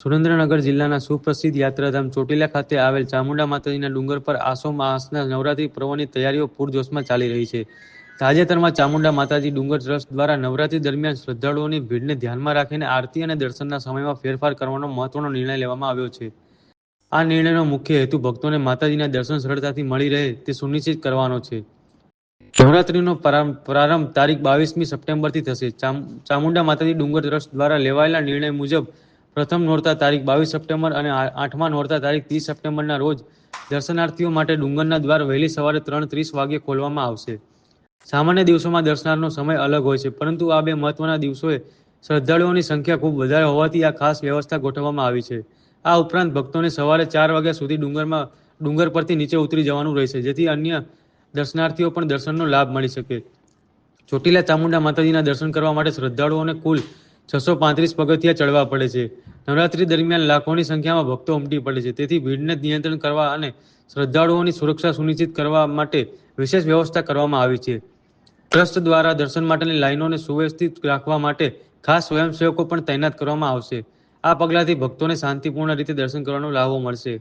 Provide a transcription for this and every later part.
સુરેન્દ્રનગર જિલ્લાના સુપ્રસિદ્ધ યાત્રાધામ ચોટીલા ખાતે આવેલ ચામુંડા માતાજીના ડુંગર પર આસો માસના નવરાત્રી પર્વની તૈયારીઓ પૂરજોશમાં ચાલી રહી છે. તાજેતરમાં ચામુંડા માતાજી ડુંગર ટ્રસ્ટ દ્વારા નવરાત્રી દરમિયાન શ્રદ્ધાળુઓની ભીડને ધ્યાનમાં રાખીને આરતી અને દર્શનના સમયમાં ફેરફાર કરવાનો મહત્વનો નિર્ણય લેવામાં આવ્યો છે. આ નિર્ણયનો મુખ્ય હેતુ ભક્તોને માતાજીના દર્શન સરળતાથી મળી રહે તે સુનિશ્ચિત કરવાનો છે. નવરાત્રીનો પ્રારંભ તારીખ 22મી સપ્ટેમ્બરથી થશે. ચામુંડા માતાજી ડુંગર ટ્રસ્ટ દ્વારા લેવાયેલા નિર્ણય મુજબ પ્રથમ નોરતા તારીખ 22 સપ્ટેમ્બર અને આઠમા નોરતા તારીખ 30 સપ્ટેમ્બરના રોજ દર્શનાર્થીઓ માટે ડુંગરના દ્વાર વહેલી સવારે 3:30 વાગ્યે ખોલવામાં આવશે. સામાન્ય દિવસોમાં દર્શનાર્થનો સમય અલગ હોય છે, પરંતુ આ બે મહત્વના દિવસોએ શ્રદ્ધાળુઓની સંખ્યા ખૂબ વધારે હોવાથી આ ખાસ વ્યવસ્થા ગોઠવવામાં આવી છે. આ ઉપરાંત ભક્તોને સવારે 4 વાગ્યા સુધી ડુંગર પરથી નીચે ઉતરી જવાનું રહેશે, જેથી અન્ય દર્શનાર્થીઓ પણ દર્શનનો લાભ મળી શકે. ચોટીલા ચામુંડા માતાજીના દર્શન કરવા માટે શ્રદ્ધાળુઓને કુલ 635 પગથિયા ચડવા પડે છે. નવરાત્રી દરમિયાન લાખોની સંખ્યામાં ભક્તો ઉમટી પડે છે, તેથી ભીડને નિયંત્રણ કરવા અને શ્રદ્ધાળુઓની સુરક્ષા સુનિશ્ચિત કરવા માટે વિશેષ વ્યવસ્થા કરવામાં આવી છે. ટ્રસ્ટ દ્વારા દર્શન માટેની લાઇનોને સુવ્યવસ્થિત રાખવા માટે ખાસ સ્વયંસેવકો પણ તૈનાત કરવામાં આવશે. આ પગલાંથી ભક્તોને શાંતિપૂર્ણ રીતે દર્શન કરવાનો લાભો મળશે.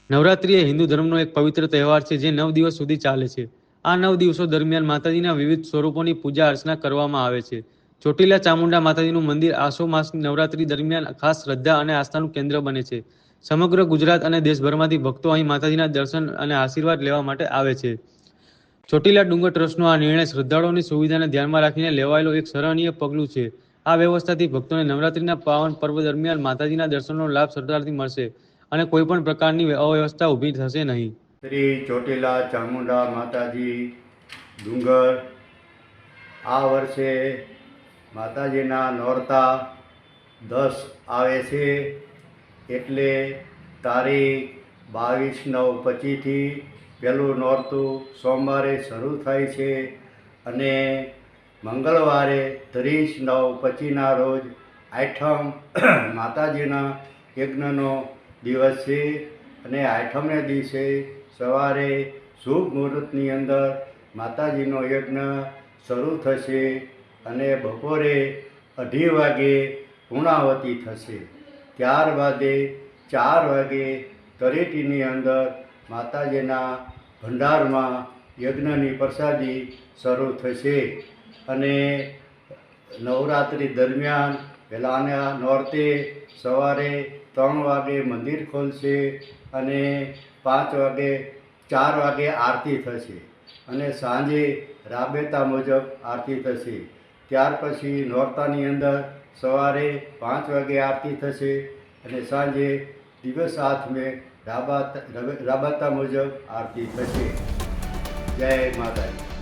નવરાત્રી એ હિન્દુ ધર્મનો એક પવિત્ર તહેવાર છે, જે 9 દિવસ સુધી ચાલે છે. આ 9 દિવસો દરમિયાન માતાજીના વિવિધ સ્વરૂપોની પૂજા અર્ચના કરવામાં આવે છે. ચોટીલા ચામુંડા માતાજીનું મંદિર આસો માસની નવરાત્રી દરમિયાન ખાસ શ્રદ્ધા અને આસ્થાનું કેન્દ્ર બને છે. સમગ્ર ગુજરાત અને દેશભરમાંથી ભક્તો અહીં માતાજીના દર્શન અને આશીર્વાદ લેવા માટે આવે છે. ચોટીલા ડુંગર ટ્રસ્ટનો આ નિર્ણય શ્રદ્ધાળુઓની સુવિધાને ધ્યાનમાં રાખીને લેવાયેલો એક સરાહનીય પગલું છે. આ વ્યવસ્થાથી ભક્તોને નવરાત્રીના પાવન પર્વ દરમિયાન માતાજીના દર્શનનો લાભ સરળતાથી મળશે અને કોઈપણ પ્રકારની અવ્યવસ્થા ઊભી થશે નહીં. શ્રી ચોટીલા ચામુંડા માતાજી ડુંગર આ વર્ષે માતાજીના નોરતા 10 આવે છે, એટલે તારીખ 22/9/25થી પહેલું નોરતું સોમવારે શરૂ થાય છે અને મંગળવારે 30/9/25ના રોજ આઠમ માતાજીના યજ્ઞનો દિવસ છે અને આઠમને દિવસે સવારે શુભ મુહૂર્તની અંદર માતાજીનો યજ્ઞ શરૂ થશે અને બપોરે 2:30 વાગે પૂર્ણાહુતિ થશે. ત્યારબાદ 4 વાગે તળેટીની અંદર માતાજીના ભંડારમાં યજ્ઞની પ્રસાદી શરૂ થશે અને નવરાત્રિ દરમિયાન પહેલાંના નોરતે સવારે 3 વાગે મંદિર ખોલશે અને 4 વાગે આરતી થશે અને સાંજે રાબેતા મુજબ આરતી થશે. ત્યાર પછી નોરતાની અંદર સવારે 5 વાગે આરતી થશે અને સાંજે દિવસ આઠમે રાબતા મુજબ આરતી થશે. જય માતાજી.